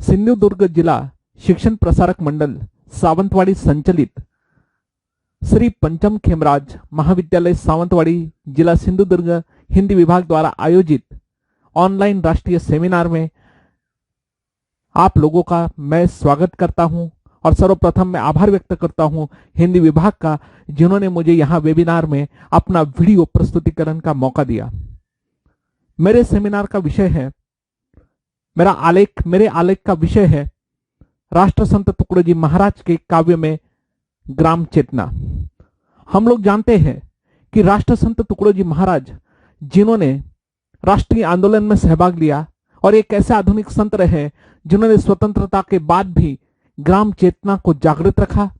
सिंधुदुर्ग जिला शिक्षण प्रसारक मंडल सावंतवाड़ी संचालित श्री पंचम खेमराज महाविद्यालय सावंतवाड़ी जिला सिंधुदुर्ग हिंदी विभाग द्वारा आयोजित ऑनलाइन राष्ट्रीय सेमिनार में आप लोगों का मैं स्वागत करता हूं और सर्वप्रथम मैं आभार व्यक्त करता हूं हिंदी विभाग का, जिन्होंने मुझे यहां वेबिनार में अपना वीडियो प्रस्तुतिकरण का मौका दिया। मेरे सेमिनार का विषय है, मेरे आलेख का विषय है राष्ट्रसंत टुकड़ोजी महाराज के काव्य में ग्राम चेतना। हम लोग जानते हैं कि राष्ट्रसंत टुकड़ोजी महाराज, जिन्होंने राष्ट्रीय आंदोलन में सहभाग लिया और एक ऐसे आधुनिक संत रहे जिन्होंने स्वतंत्रता के बाद भी ग्राम चेतना को जागृत रखा।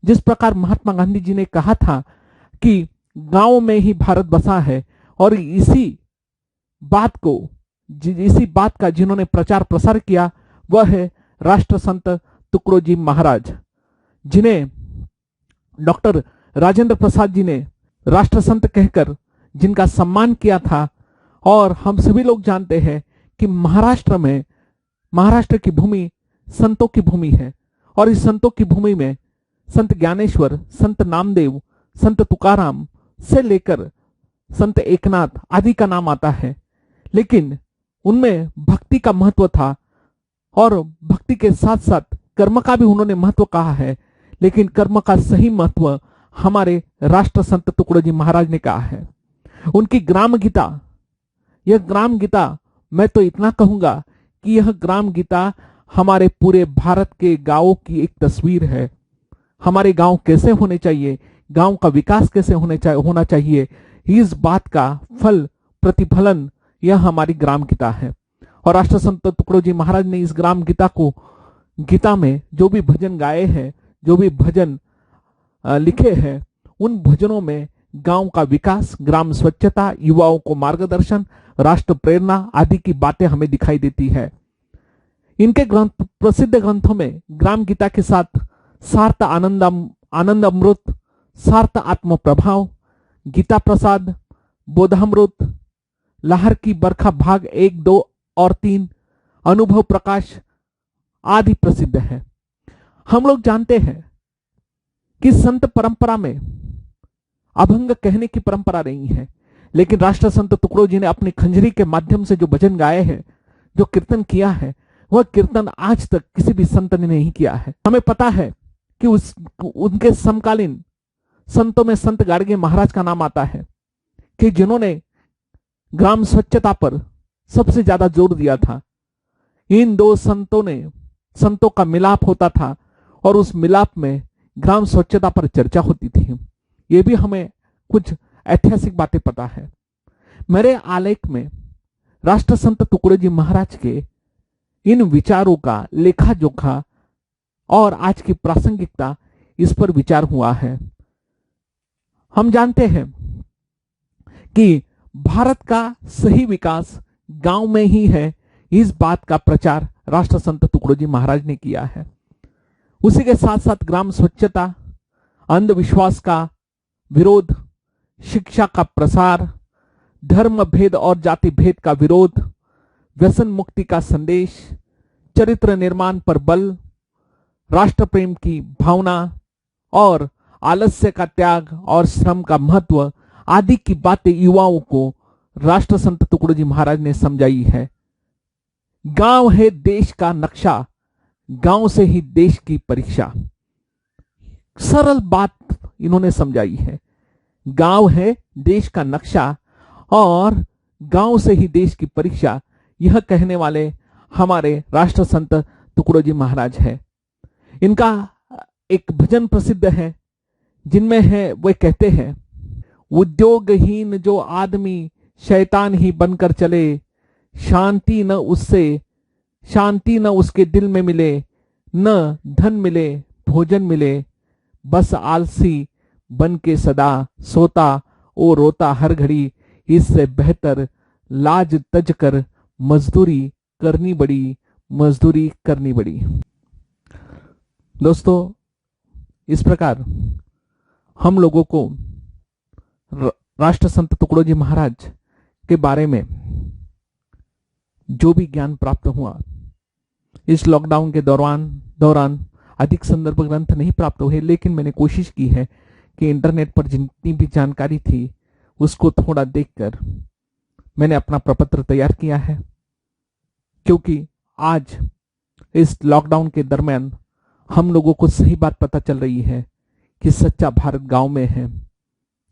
जिस प्रकार महात्मा गांधी जी ने कहा था कि गांव में ही भारत बसा है, और इसी बात का जिन्होंने प्रचार प्रसार किया वह है राष्ट्रसंत टुकड़ोजी महाराज, जिन्हें डॉक्टर राजेंद्र प्रसाद जी ने राष्ट्रसंत कहकर जिनका सम्मान किया था। और हम सभी लोग जानते हैं कि महाराष्ट्र की भूमि संतों की भूमि है, और इस संतों की भूमि में संत ज्ञानेश्वर, संत नामदेव, संत तुकाराम से लेकर संत एकनाथ आदि का नाम आता है। लेकिन उनमें भक्ति का महत्व था, और भक्ति के साथ साथ कर्म का भी उन्होंने महत्व कहा है। लेकिन कर्म का सही महत्व हमारे राष्ट्रसंत टुकड़ोजी महाराज ने कहा है। उनकी ग्राम गीता, यह ग्राम गीता, मैं तो इतना कहूंगा कि यह ग्राम गीता हमारे पूरे भारत के गांवों की एक तस्वीर है। हमारे गांव कैसे होने चाहिए, गांव का विकास कैसे होना चाहिए, इस बात का फल प्रतिफलन यह हमारी ग्राम गीता है। और राष्ट्रसंत टुकड़ोजी महाराज ने इस ग्राम गीता में जो भी भजन गाए हैं, जो भी भजन लिखे हैं, उन भजनों में गांव का विकास, ग्राम स्वच्छता, युवाओं को मार्गदर्शन, राष्ट्र प्रेरणा आदि की बातें हमें दिखाई देती है। इनके प्रसिद्ध ग्रंथों में ग्राम गीता के साथ सार्थ आनंद अमृत, सार्थ आत्म प्रभाव, गीता प्रसाद, बोधामृत, लहर की बरखा भाग 1, 2 और 3, अनुभव प्रकाश आदि प्रसिद्ध है। हम लोग जानते हैं कि संत परंपरा में अभंग कहने की परंपरा रही है, लेकिन राष्ट्रसंत टुकड़ोजी ने अपनी खंजरी के माध्यम से जो भजन गाए हैं, जो कीर्तन किया है, वह कीर्तन आज तक किसी भी संत ने नहीं किया है। हमें पता है कि उनके समकालीन संतों में संत गाडगे महाराज का नाम आता है, कि जिन्होंने ग्राम स्वच्छता पर सबसे ज्यादा जोर दिया था। इन दो संतों का मिलाप होता था, और उस मिलाप में ग्राम स्वच्छता पर चर्चा होती थी। ये भी हमें कुछ ऐतिहासिक बातें पता है। मेरे आलेख में राष्ट्रसंत टुकड़ोजी महाराज के इन विचारों का लेखा जोखा और आज की प्रासंगिकता, इस पर विचार हुआ है। हम जानते हैं कि भारत का सही विकास गांव में ही है, इस बात का प्रचार राष्ट्रसंत टुकड़ोजी महाराज ने किया है। उसी के साथ साथ ग्राम स्वच्छता, अंधविश्वास का विरोध, शिक्षा का प्रसार, धर्म भेद और जाति भेद का विरोध, व्यसन मुक्ति का संदेश, चरित्र निर्माण पर बल, राष्ट्र प्रेम की भावना और आलस्य का त्याग और श्रम का महत्व आदि की बातें युवाओं को राष्ट्रसंत टुकड़ोजी महाराज ने समझाई है। गांव है देश का नक्शा, गांव से ही देश की परीक्षा। सरल बात इन्होंने समझाई है। गांव है देश का नक्शा और गांव से ही देश की परीक्षा, यह कहने वाले हमारे राष्ट्रसंत टुकड़ोजी महाराज है। इनका एक भजन प्रसिद्ध है, जिनमें है वे कहते हैं, उद्योगहीन जो आदमी शैतान ही बनकर चले, शांति न उसके दिल में मिले, न धन मिले भोजन मिले, बस आलसी बन के सदा सोता ओ रोता हर घड़ी, इससे बेहतर लाज तज कर मजदूरी करनी बड़ी। दोस्तों, इस प्रकार हम लोगों को राष्ट्रसंत टुकड़ोजी महाराज के बारे में जो भी ज्ञान प्राप्त हुआ, इस लॉकडाउन के दौरान अधिक संदर्भ ग्रंथ नहीं प्राप्त हुए, लेकिन मैंने कोशिश की है कि इंटरनेट पर जितनी भी जानकारी थी उसको थोड़ा देखकर मैंने अपना प्रपत्र तैयार किया है। क्योंकि आज इस लॉकडाउन के दरमियान हम लोगों को सही बात पता चल रही है कि सच्चा भारत गांव में है,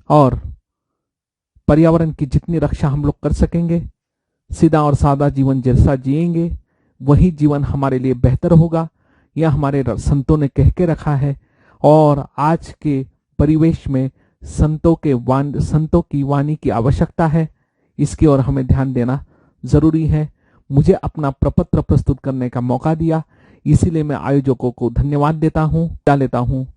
और पर्यावरण की जितनी रक्षा हम लोग कर सकेंगे, सीधा और सादा जीवन जैसा जिएंगे, वही जीवन हमारे लिए बेहतर होगा। यह हमारे संतों ने कह के रखा है, और आज के परिवेश में संतों की वाणी की आवश्यकता है। इसकी ओर हमें ध्यान देना जरूरी है। मुझे अपना प्रपत्र प्रस्तुत करने का मौका दिया, इसीलिए मैं आयोजकों को धन्यवाद देता हूँ।